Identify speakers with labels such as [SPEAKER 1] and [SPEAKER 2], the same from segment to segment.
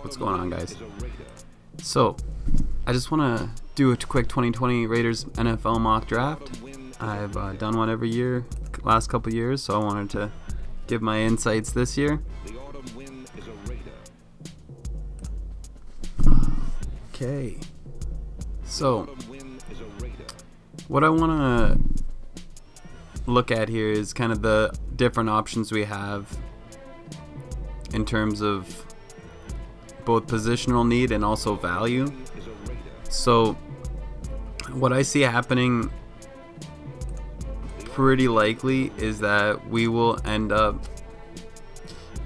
[SPEAKER 1] What's going on, guys? So, I just want to do a quick 2020 Raiders NFL mock draft. I've done one every year, last couple years, so I wanted to give my insights this year. Okay, so what I want to look at here is kind of the different options we have in terms of both positional need and also value. So what I see happening pretty likely is that we will end up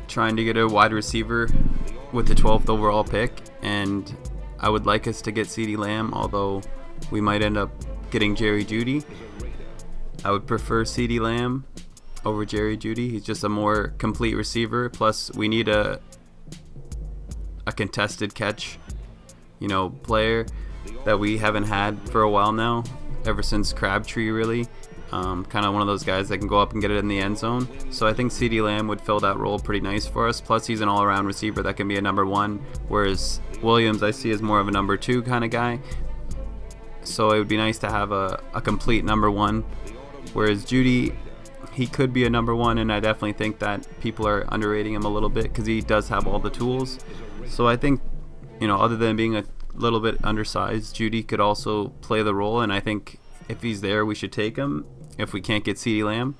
[SPEAKER 1] trying to get a wide receiver with the 12th overall pick, and I would like us to get CeeDee Lamb, although we might end up getting Jerry Jeudy. I would prefer CeeDee Lamb over Jerry Jeudy. He's just a more complete receiver, plus we need a contested catch, player that we haven't had for a while now, ever since Crabtree, really. Kind of one of those guys that can go up and get it in the end zone. So I think CeeDee Lamb would fill that role pretty nice for us. Plus he's an all-around receiver that can be a number one, whereas Williams I see as more of a number two kind of guy. So it would be nice to have a complete number one, whereas Jeudy, he could be a number one, and I definitely think that people are underrating him a little bit because he does have all the tools. So I think, other than being a little bit undersized, Jeudy could also play the role, and I think if he's there, we should take him if we can't get CeeDee Lamb.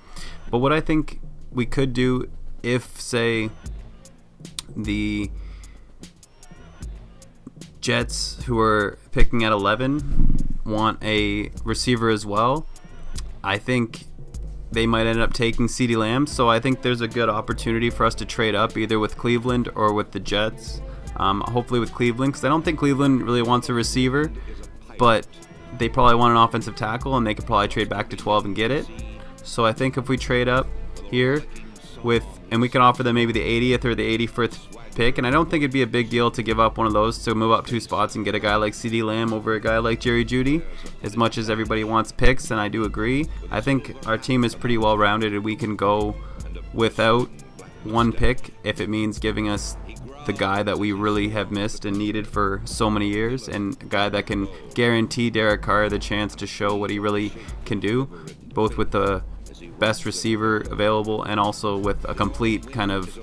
[SPEAKER 1] But what I think we could do, if, say, the Jets, who are picking at 11, want a receiver as well, I think they might end up taking CeeDee Lamb. So I think there's a good opportunity for us to trade up either with Cleveland or with the Jets. Hopefully with Cleveland, because I don't think Cleveland really wants a receiver, but they probably want an offensive tackle, and they could probably trade back to 12 and get it. So I think if we trade up here and we can offer them maybe the 80th or the 81st pick, and I don't think it'd be a big deal to give up one of those to move up 2 spots and get a guy like CeeDee Lamb over a guy like Jerry Jeudy. As much as everybody wants picks, and I do agree, I think our team is pretty well rounded, and we can go without one pick if it means giving us the guy that we really have missed and needed for so many years, and a guy that can guarantee Derek Carr the chance to show what he really can do, both with the best receiver available and also with a complete kind of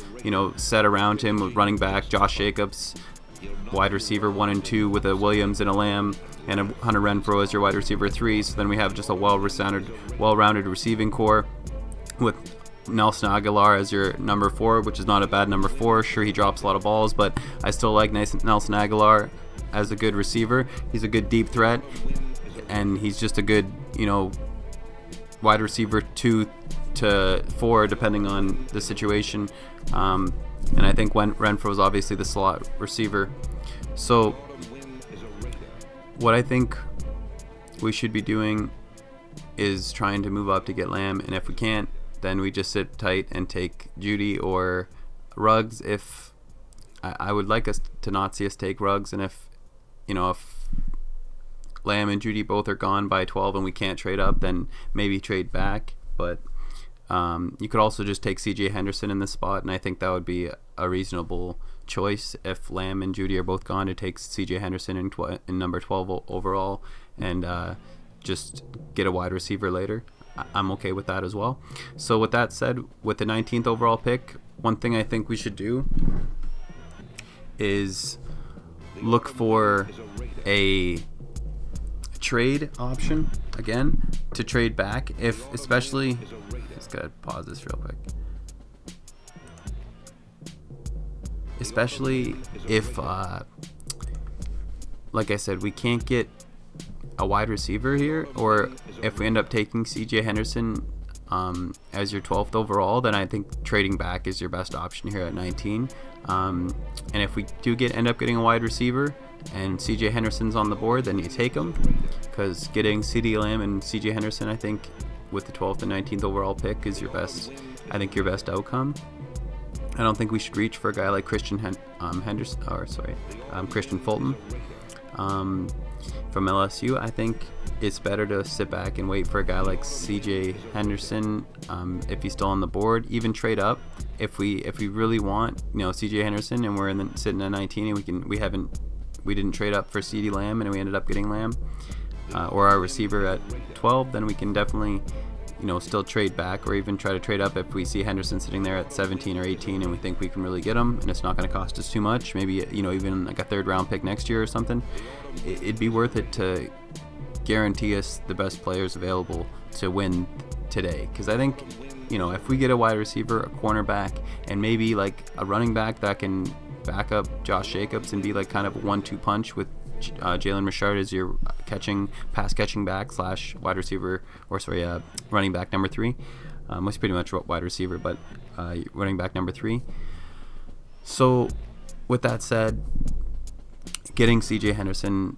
[SPEAKER 1] set around him with running back Josh Jacobs, wide receiver 1 and 2 with a Williams and a Lamb, and a Hunter Renfrow as your wide receiver 3. So then we have just a well-rounded receiving core with Nelson Aguilar as your number 4, which is not a bad number 4. Sure, he drops a lot of balls, but I still like Nelson Aguilar as a good receiver. He's a good deep threat, and he's just a good, wide receiver 2 to 4, depending on the situation. And I think Renfrow is obviously the slot receiver. So what I think we should be doing is trying to move up to get Lamb, and if we can't, then we just sit tight and take Jeudy or Ruggs. If I would like us to not see us take Ruggs, and if Lamb and Jeudy both are gone by 12 and we can't trade up, then maybe trade back. But you could also just take CJ Henderson in this spot, and I think that would be a reasonable choice if Lamb and Jeudy are both gone, to take CJ Henderson in number 12 overall and just get a wide receiver later. I'm okay with that as well. So with that said, with the 19th overall pick, one thing I think we should do is look for a trade option again to trade back, if especially, just gotta pause this real quick, especially if like I said, we can't get a wide receiver here, or if we end up taking CJ Henderson as your 12th overall, then I think trading back is your best option here at 19. And if we do end up getting a wide receiver and CJ Henderson's on the board, then you take him, because getting CeeDee Lamb and CJ Henderson, I think with the 12th and 19th overall pick, is your best outcome. I don't think we should reach for a guy like Christian Fulton from LSU. I think it's better to sit back and wait for a guy like CJ Henderson if he's still on the board. Even trade up if we really want, you know, CJ Henderson, and we're sitting at 19 and we didn't trade up for CeeDee Lamb and we ended up getting Lamb or our receiver at 12. Then we can definitely, you know, still trade back or even try to trade up if we see Henderson sitting there at 17 or 18 and we think we can really get him and it's not going to cost us too much. Maybe, you know, even like a 3rd round pick next year or something. It'd be worth it to guarantee us the best players available to win today, because I think, you know, if we get a wide receiver, a cornerback, and maybe like a running back that can back up Josh Jacobs and be like kind of a 1-2 punch with Jalen Richard as your pass catching back / wide receiver, or sorry, running back number 3. Was pretty much wide receiver, but running back number 3. So with that said, getting CJ Henderson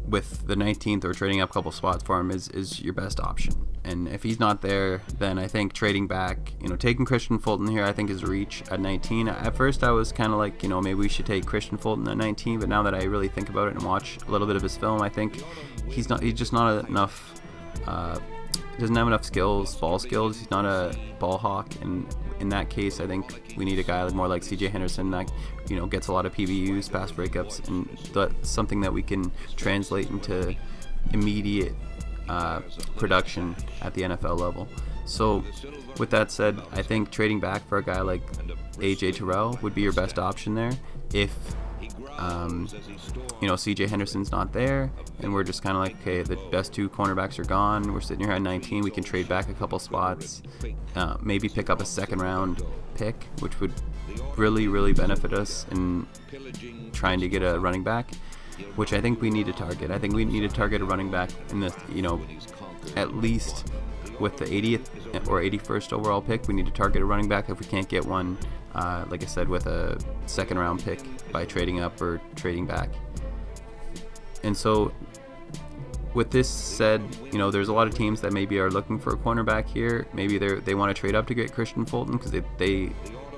[SPEAKER 1] with the 19th or trading up a couple spots for him is your best option. And if he's not there, then I think trading back, you know, taking Christian Fulton here, I think is a reach at 19. At first I was kind of like, you know, maybe we should take Christian Fulton at 19, but now that I really think about it and watch a little bit of his film, I think he's just not enough, he doesn't have enough ball skills. He's not a ball hawk, and in that case, I think we need a guy more like CJ Henderson that, you know, gets a lot of PBUs, pass breakups, and that's something that we can translate into immediate production at the NFL level. So with that said, I think trading back for a guy like AJ Terrell would be your best option there. If you know, CJ Henderson's not there and we're just kind of like, okay, the best 2 cornerbacks are gone, we're sitting here at 19, we can trade back a couple spots, maybe pick up a 2nd round pick, which would really benefit us in trying to get a running back, which I think we need to target. I think we need to target a running back in the, you know, at least with the 80th or 81st overall pick. We need to target a running back if we can't get one, like I said, with a 2nd round pick by trading up or trading back. And so with this said, you know, there's a lot of teams that maybe are looking for a cornerback here. Maybe they want to trade up to get Christian Fulton because they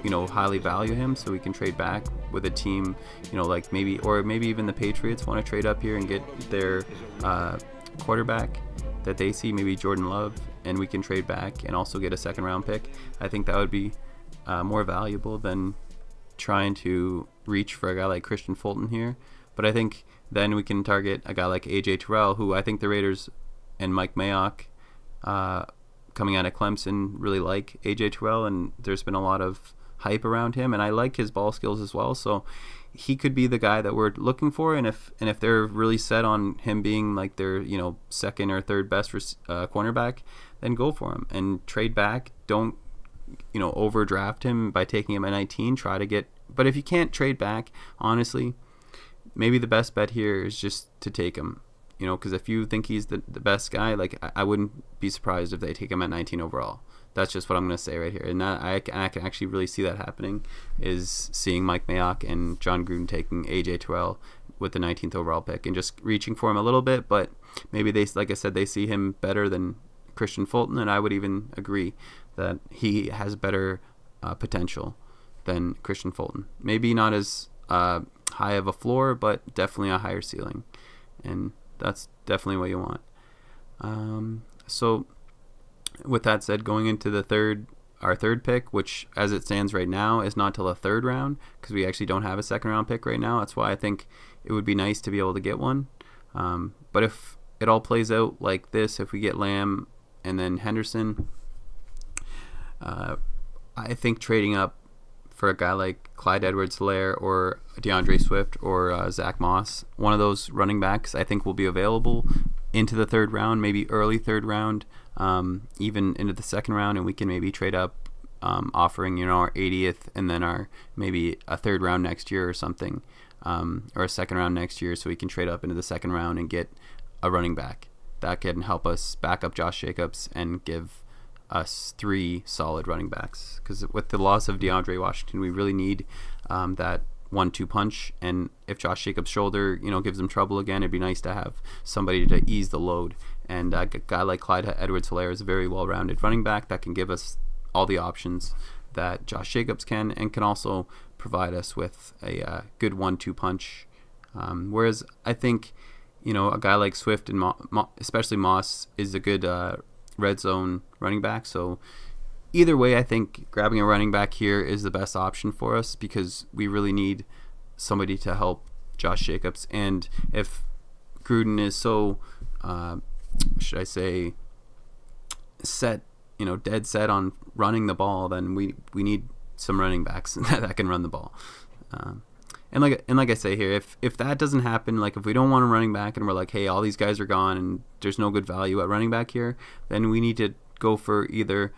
[SPEAKER 1] you know, highly value him, so we can trade back with a team, you know, like maybe even the Patriots want to trade up here and get their quarterback that they see, maybe Jordan Love, and we can trade back and also get a 2nd round pick. I think that would be more valuable than trying to reach for a guy like Christian Fulton here. But I think then we can target a guy like AJ Terrell, who I think the Raiders and Mike Mayock coming out of Clemson really like AJ Terrell, and there's been a lot of hype around him, and I like his ball skills as well, so he could be the guy that we're looking for. And if they're really set on him being like their, you know, 2nd or 3rd best cornerback, then go for him and trade back. Don't, you know, overdraft him by taking him at 19. Try to get, but if you can't trade back, honestly, maybe the best bet here is just to take him, you know, because if you think he's the best guy, like I wouldn't be surprised if they take him at 19 overall. That's just what I'm going to say right here. And that I can actually really see that happening, is seeing Mike Mayock and John Gruden taking AJ Terrell with the 19th overall pick and just reaching for him a little bit. But maybe they, like I said, they see him better than Christian Fulton, and I would even agree that he has better potential than Christian Fulton. Maybe not as high of a floor, but definitely a higher ceiling. And that's definitely what you want. So with that said, going into our third pick, which as it stands right now is not till the 3rd round, because we actually don't have a 2nd round pick right now. That's why I think it would be nice to be able to get one. But if it all plays out like this, if we get Lamb and then Henderson, I think trading up for a guy like Clyde Edwards-Helaire or DeAndre Swift or Zach Moss, one of those running backs, I think will be available into the 3rd round, maybe early 3rd round, even into the 2nd round, and we can maybe trade up, offering, you know, our 80th and then our maybe a 3rd round next year or something, or a 2nd round next year, so we can trade up into the 2nd round and get a running back that can help us back up Josh Jacobs and give us 3 solid running backs. Because with the loss of DeAndre Washington, we really need that 1-2 punch, and if Josh Jacobs' shoulder, you know, gives him trouble again, it'd be nice to have somebody to ease the load. And a guy like Clyde Edwards-Helaire is a very well-rounded running back that can give us all the options that Josh Jacobs can, and can also provide us with a good 1-2 punch. Whereas I think a guy like Swift and especially Moss is a good red zone running back. So either way, I think grabbing a running back here is the best option for us because we really need somebody to help Josh Jacobs. And if Gruden is so, should I say, set, dead set on running the ball, then we need some running backs that can run the ball. And like I say here, if that doesn't happen, like if we don't want a running back and we're like, hey, all these guys are gone and there's no good value at running back here, then we need to go for either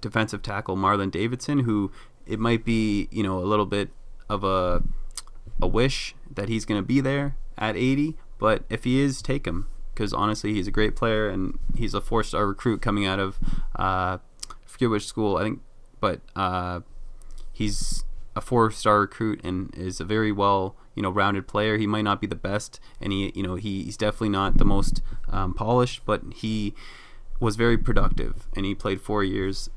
[SPEAKER 1] defensive tackle Marlon Davidson, who it might be a little bit of a wish that he's going to be there at 80, but if he is, take him, because honestly he's a great player and he's a 4-star recruit coming out of I forget which school, I think, but he's a 4-star recruit and is a very well rounded player. He might not be the best, and he's definitely not the most polished, but he was very productive, and he played 4 years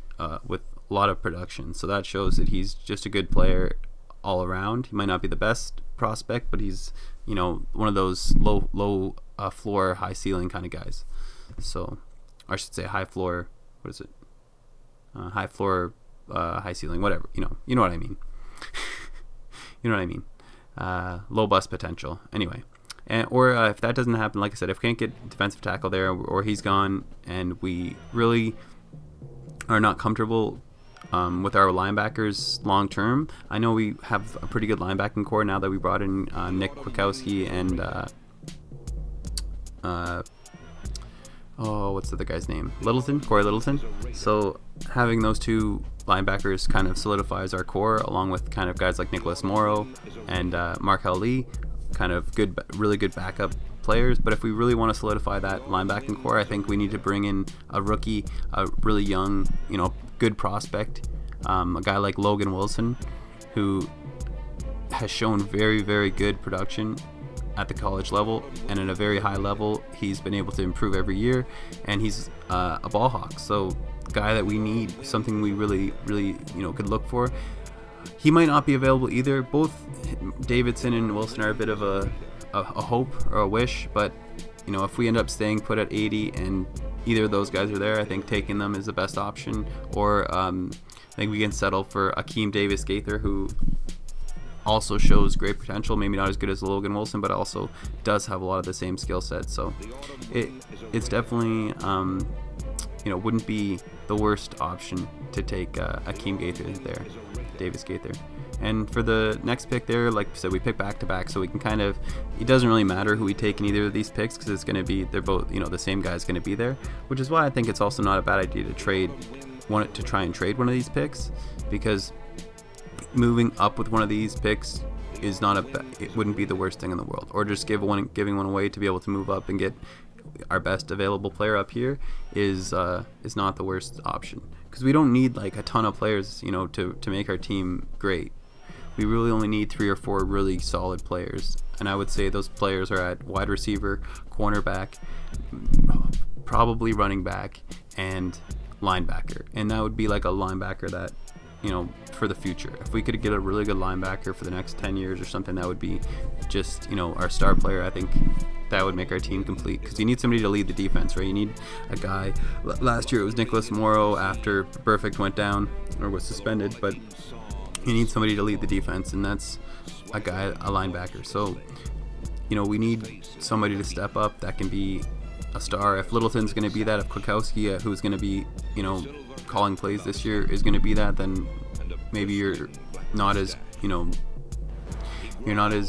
[SPEAKER 1] with a lot of production. So that shows that he's just a good player all around. He might not be the best prospect, but he's one of those low floor, high ceiling kind of guys. So I should say high floor. What is it? High floor, high ceiling, whatever. You know what I mean. You know what I mean. Low bust potential. Anyway. Or if that doesn't happen, like I said, if we can't get defensive tackle there, or he's gone, and we really are not comfortable with our linebackers long term. I know we have a pretty good linebacking core now that we brought in Nick Kwiatkowski and what's the other guy's name? Corey Littleton. So having those two linebackers kind of solidifies our core, along with kind of guys like Nicholas Morrow and Markel Lee, kind of really good backup players. But if we really want to solidify that linebacking core, I think we need to bring in a rookie, a really young, good prospect, a guy like Logan Wilson, who has shown very, very good production at the college level, and at a very high level he's been able to improve every year, and he's a ball hawk, so guy that we need, something we really could look for. He might not be available either. Both Davidson and Wilson are a bit of a hope or a wish, but if we end up staying put at 80 and either of those guys are there, I think taking them is the best option. Or I think we can settle for Akeem Davis-Gaither, who also shows great potential, maybe not as good as Logan Wilson, but also does have a lot of the same skill set. So it's definitely wouldn't be the worst option to take Akeem Davis-Gaither. And for the next pick there, like I said, we pick back to back, so we can kind of, it doesn't really matter who we take in either of these picks, because it's going to be, they're both, the same guy's going to be there, which is why I think it's also not a bad idea to try and trade one of these picks, because moving up with one of these picks is it wouldn't be the worst thing in the world. Or just giving one away to be able to move up and get our best available player up here is not the worst option, because we don't need like a ton of players to make our team great. We really only need 3 or 4 really solid players, and I would say those players are at wide receiver, cornerback, probably running back, and linebacker. And that would be like a linebacker that for the future, if we could get a really good linebacker for the next 10 years or something, that would be just our star player. I think that would make our team complete, because you need somebody to lead the defense, right? You need a guy. Last year it was Nicholas Morrow after Perfect went down or was suspended, but you need somebody to lead the defense, and that's a linebacker. So we need somebody to step up that can be a star. If Littleton's going to be that, if Kwiatkowski, who's going to be calling plays this year, is going to be that, then maybe you're not as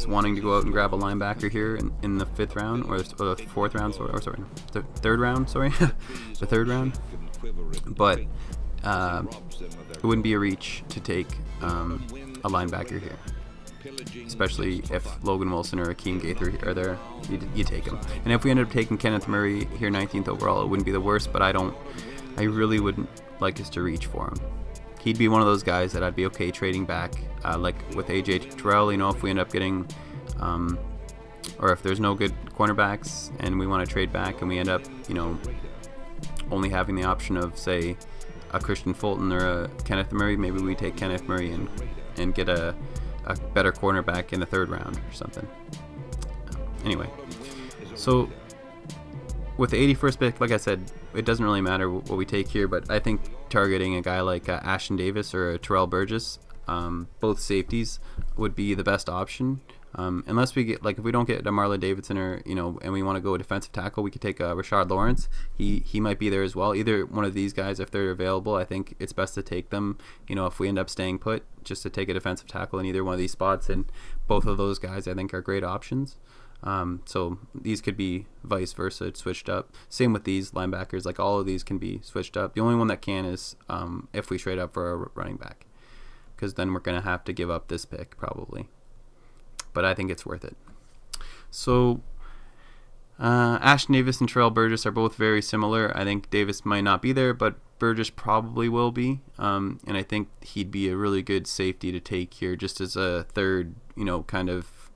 [SPEAKER 1] wanting to go out and grab a linebacker here in the 5th round or the 4th round, the 3rd round, the 3rd round. But it wouldn't be a reach to take a linebacker here, especially if Logan Wilson or Akeem Gaither are there. You take him. And if we end up taking Kenneth Murray here 19th overall, it wouldn't be the worst, but I really wouldn't like us to reach for him. He'd be one of those guys that I'd be okay trading back, like with AJ Terrell. If we end up getting, or if there's no good cornerbacks and we want to trade back and we end up, only having the option of, say, a Christian Fulton or a Kenneth Murray, maybe we take Kenneth Murray and get a better cornerback in the 3rd round or something. Anyway, so with the 81st pick, like I said, it doesn't really matter what we take here, but I think targeting a guy like Ashton Davis or Terrell Burgess, both safeties, would be the best option. Unless we get, like, if we don't get a Marlon Davidson, or and we want to go defensive tackle, we could take Rashard Lawrence. He might be there as well. Either one of these guys, if they're available, I think it's best to take them. If we end up staying put, just to take a defensive tackle in either one of these spots, and both of those guys I think are great options. So these could be vice versa, switched up. Same with these linebackers. Like, all of these can be switched up. The only one that can is if we trade up for a running back, because then we're gonna have to give up this pick probably. But I think it's worth it. So Ashton Davis and Terrell Burgess are both very similar. I think Davis might not be there, but Burgess probably will be. And I think he'd be a really good safety to take here, just as a third, kind of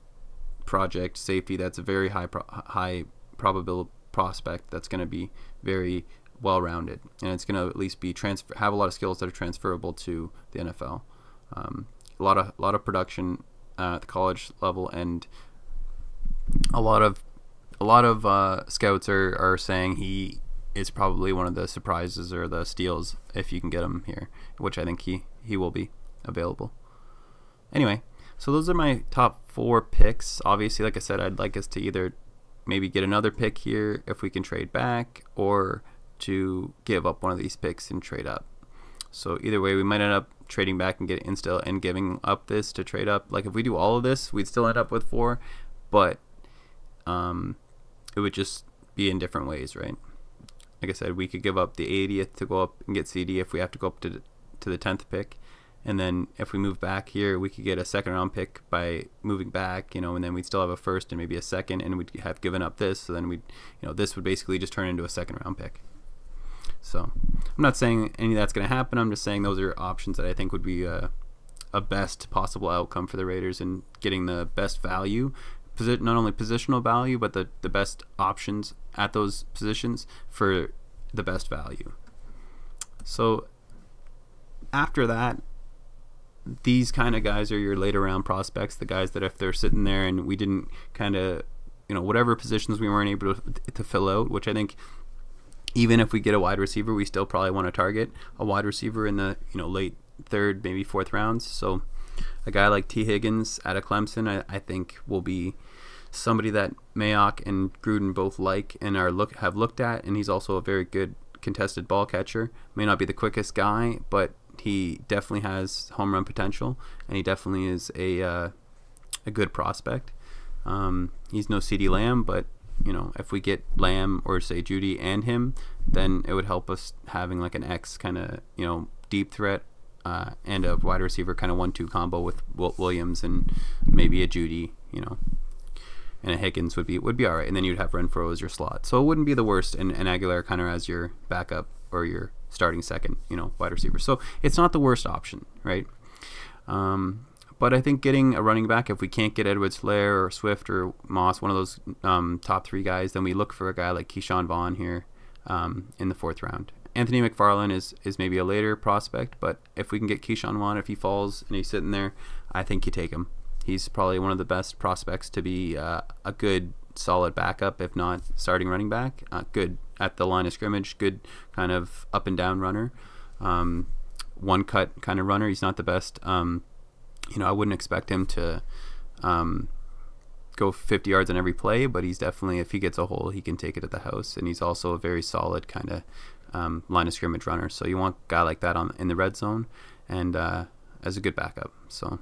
[SPEAKER 1] project safety. That's a very high probability prospect that's going to be very well-rounded, and it's going to at least be have a lot of skills that are transferable to the NFL. A lot of production at the college level, and a lot of scouts are saying he is probably one of the surprises or the steals if you can get him here, which I think he will be available. Anyway, so those are my top 4 picks. Obviously, like I said, I'd like us to either maybe get another pick here if we can trade back, or to give up one of these picks and trade up. So either way, we might end up trading back and giving up this to trade up. Like, if we do all of this, we'd still end up with 4, but it would just be in different ways, right? Like I said, we could give up the 80th to go up and get CD if we have to go up to the 10th pick, and then if we move back here, we could get a second round pick by moving back, and then we'd still have a first and maybe a second, and we'd have given up this, so then we'd, this would basically just turn into a second round pick. So I'm not saying any of that's going to happen. I'm just saying those are options that I think would be a best possible outcome for the Raiders in getting the best value, not only positional value, but the best options at those positions for the best value. So after that, these kind of guys are your later round prospects, the guys that if they're sitting there and we didn't kind of, whatever positions we weren't able to fill out, which I think even if we get a wide receiver, we still probably want to target a wide receiver in the late 3rd, maybe 4th rounds. So a guy like T. Higgins out of Clemson, I think will be somebody that Mayock and Gruden both like and have looked at, and he's also a very good contested ball catcher. May not be the quickest guy, but he definitely has home run potential, and he definitely is a good prospect. He's no CeeDee Lamb, but if we get Lamb or say Judy and him, then it would help us having like an X kind of deep threat and a wide receiver kind of 1-2 combo with Williams and maybe a Judy, and a Higgins would be all right, and then you'd have Renfrow as your slot, so it wouldn't be the worst, and Aguilar kind of as your backup or your starting second wide receiver. So it's not the worst option, right? But I think getting a running back, if we can't get Edwards-Helaire or Swift or Moss, one of those top 3 guys, then we look for a guy like Keyshawn Vaughn here in the 4th round. Anthony McFarland is maybe a later prospect, but if we can get Keyshawn Vaughn, if he falls and he's sitting there, I think you take him. He's probably one of the best prospects to be a good, solid backup, if not starting running back. Good at the line of scrimmage, good kind of up and down runner, one cut kind of runner. He's not the best. I wouldn't expect him to go 50 yards on every play, but he's definitely, if he gets a hole, he can take it at the house, and he's also a very solid kind of line of scrimmage runner. So you want a guy like that in the red zone and as a good backup. So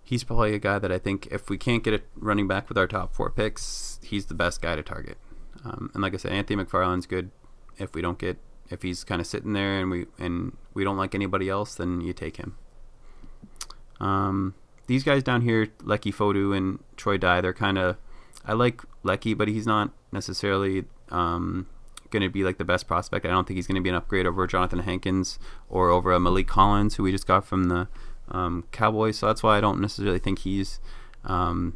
[SPEAKER 1] he's probably a guy that I think if we can't get a running back with our top 4 picks, he's the best guy to target. And like I said, Anthony McFarland's good. If he's kind of sitting there and we don't like anybody else, then you take him. These guys down here, Lecky Fodu and Troy Dye, they're kind of, I like Lecky, but he's not necessarily going to be like the best prospect. I don't think he's going to be an upgrade over Jonathan Hankins or over a Malik Collins, who we just got from the Cowboys. So that's why I don't necessarily think he's going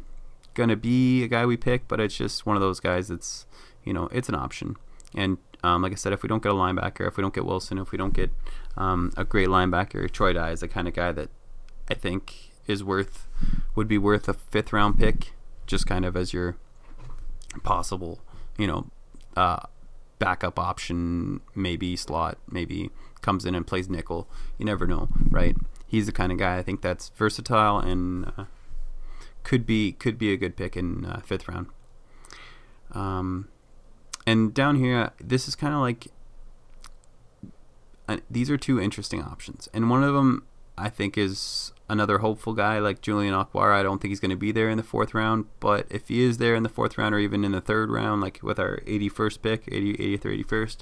[SPEAKER 1] to be a guy we pick, but it's just one of those guys that's, it's an option. And like I said, if we don't get a linebacker, if we don't get Wilson, if we don't get a great linebacker, Troy Dye is the kind of guy that I think would be worth a 5th round pick just kind of as your possible, backup option, maybe slot, maybe comes in and plays nickel. You never know, right? He's the kind of guy I think that's versatile and could be a good pick in 5th round. And down here, this is kind of like these are 2 interesting options, and one of them I think is another hopeful guy like Julian Okwara. I don't think he's going to be there in the 4th round, but if he is there in the 4th round or even in the 3rd round, like with our 81st pick, 80th or 81st,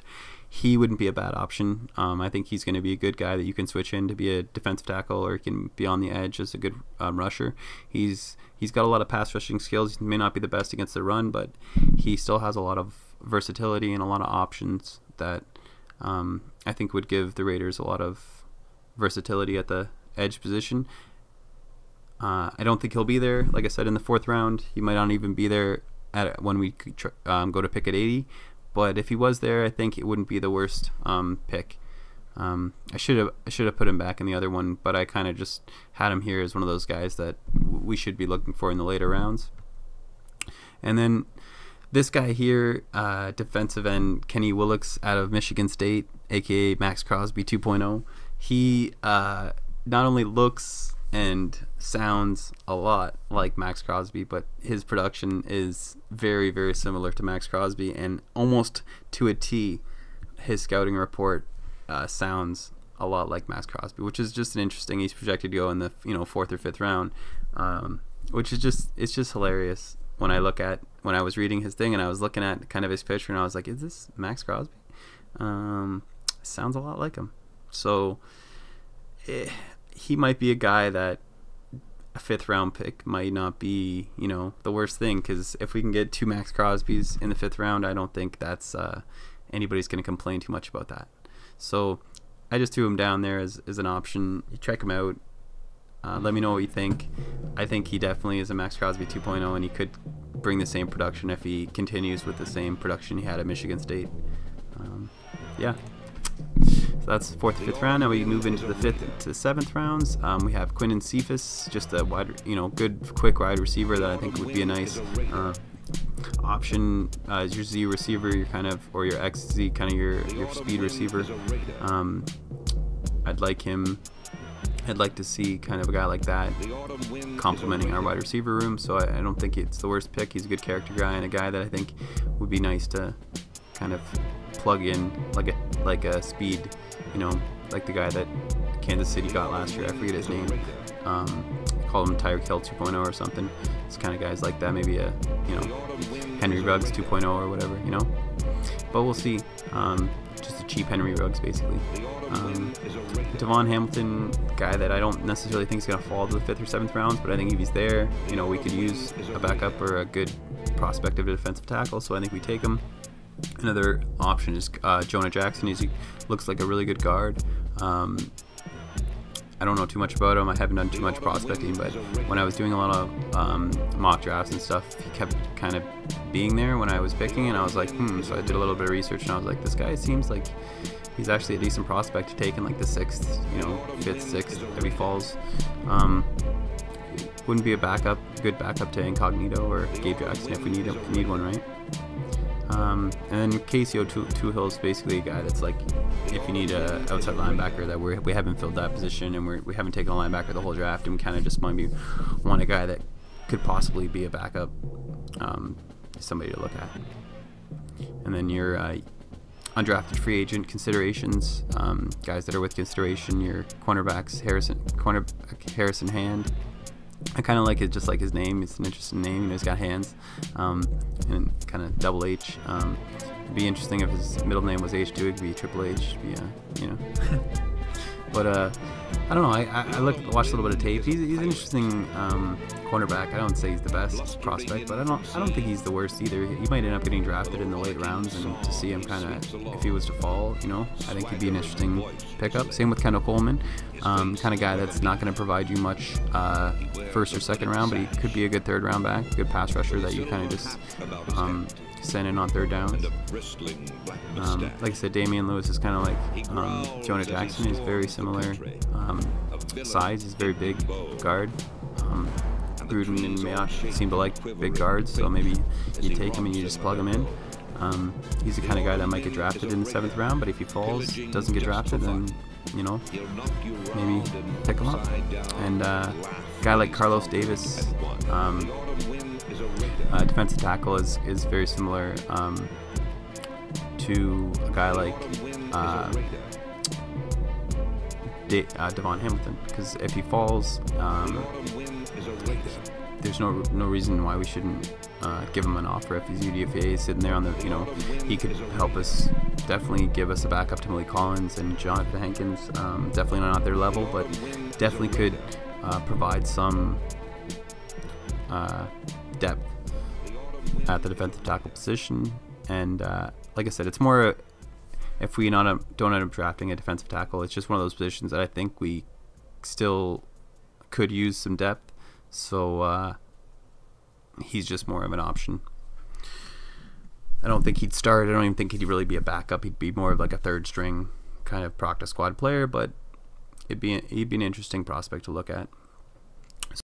[SPEAKER 1] he wouldn't be a bad option. I think he's going to be a good guy that you can switch in to be a defensive tackle, or he can be on the edge as a good rusher. He's got a lot of pass rushing skills. He may not be the best against the run, but he still has a lot of versatility and a lot of options that I think would give the Raiders a lot of versatility at the edge position. I don't think he'll be there, like I said, in the 4th round. He might not even be there when we go to pick at 80. But if he was there, I think it wouldn't be the worst pick. I should have put him back in the other one, but I kind of just had him here as one of those guys that we should be looking for in the later rounds. And then this guy here, defensive end Kenny Willix out of Michigan State, aka Max Crosby 2.0. He not only looks and sounds a lot like Max Crosby, but his production is very, very similar to Max Crosby, and almost to a T, his scouting report sounds a lot like Max Crosby, which is just an interesting. He's projected to go in the 4th or 5th round, which is it's just hilarious. When I was reading his thing and I was looking at kind of his picture, and I was like, is this Max Crosby? Sounds a lot like him. So he might be a guy that a 5th round pick might not be, the worst thing, because if we can get 2 Max Crosbys in the 5th round, I don't think that's anybody's going to complain too much about that. So I just threw him down there as an option. You check him out. Let me know what you think. I think he definitely is a Max Crosby 2.0, and he could bring the same production if he continues with the same production he had at Michigan State. Yeah. So that's 4th, 5th round. Now we move into the 5th to the 7th rounds. We have Quinnen Cephas, just a good, quick wide receiver that I think would be a nice option as your Z receiver, your XZ, kind of your speed receiver. I'd like him. I'd like to see kind of a guy like that complementing our wide receiver room. So I don't think it's the worst pick. He's a good character guy and a guy that I think would be nice to kind of plug in like a speed, like the guy that Kansas City got last year. I forget his name. Call him Tyreek Hill 2.0 or something. It's kind of guys like that. Maybe a Henry Ruggs 2.0 or whatever. But we'll see. Just a cheap Henry Ruggs basically. Devon Hamilton, guy that I don't necessarily think is going to fall to the 5th or 7th rounds, but I think if he's there, we could use a backup or a good prospect of a defensive tackle, so I think we take him. Another option is Jonah Jackson. He looks like a really good guard. I don't know too much about him. I haven't done too much prospecting, but when I was doing a lot of mock drafts and stuff, he kept kind of being there when I was picking, and I was like, so I did a little bit of research, and I was like, this guy seems like he's actually a decent prospect to take in like the 6th, 5th, 6th, if he falls. Wouldn't be a good backup to Incognito or Gabe Jackson if we need one, right? And then Casey O'Toole is basically a guy that's like, if you need a outside linebacker, that we haven't filled that position, and we haven't taken a linebacker the whole draft, and we kind of just might want a guy that could possibly be a backup, somebody to look at. And then your undrafted free agent considerations, guys that are with consideration, your cornerbacks, Harrison Hand. I kind of like it, just like his name. It's an interesting name. He's got hands, and kind of double H. It'd be interesting if his middle name was H2. It'd be Triple H. But I don't know. I watched a little bit of tape. He's an interesting cornerback. I don't say he's the best prospect, but I don't think he's the worst either. He might end up getting drafted in the late rounds, and to see him kind of, if he was to fall, I think he'd be an interesting pickup. Same with Kendall Coleman, kind of guy that's not going to provide you much 1st or 2nd round, but he could be a good 3rd round back, good pass rusher that you kind of just send in on 3rd downs. Like I said, Damian Lewis is kind of like Jonah Jackson. He's very similar size. He's very big guard. Gruden and Mayock seem to like big guards, so maybe you take him and you just plug him in. He's the kind of guy that might get drafted in the 7th round, but if he falls, doesn't get drafted, then, you know, maybe pick him up. And a guy like Carlos Davis, defensive tackle, is very similar to a guy like Devon Hamilton, because if he falls, there's no reason why we shouldn't give him an offer. If he's UDFA sitting there on the, you know, he could help us, definitely give us a backup to Malik Collins and Jonathan Hankins. Definitely not at their level, but definitely could provide some depth at the defensive tackle position. And like I said, it's more, if we don't end up drafting a defensive tackle, it's just one of those positions that I think we still could use some depth. So he's just more of an option. I don't think he'd start. I don't even think he'd really be a backup. He'd be more of like a 3rd string kind of practice squad player, but he'd be an interesting prospect to look at.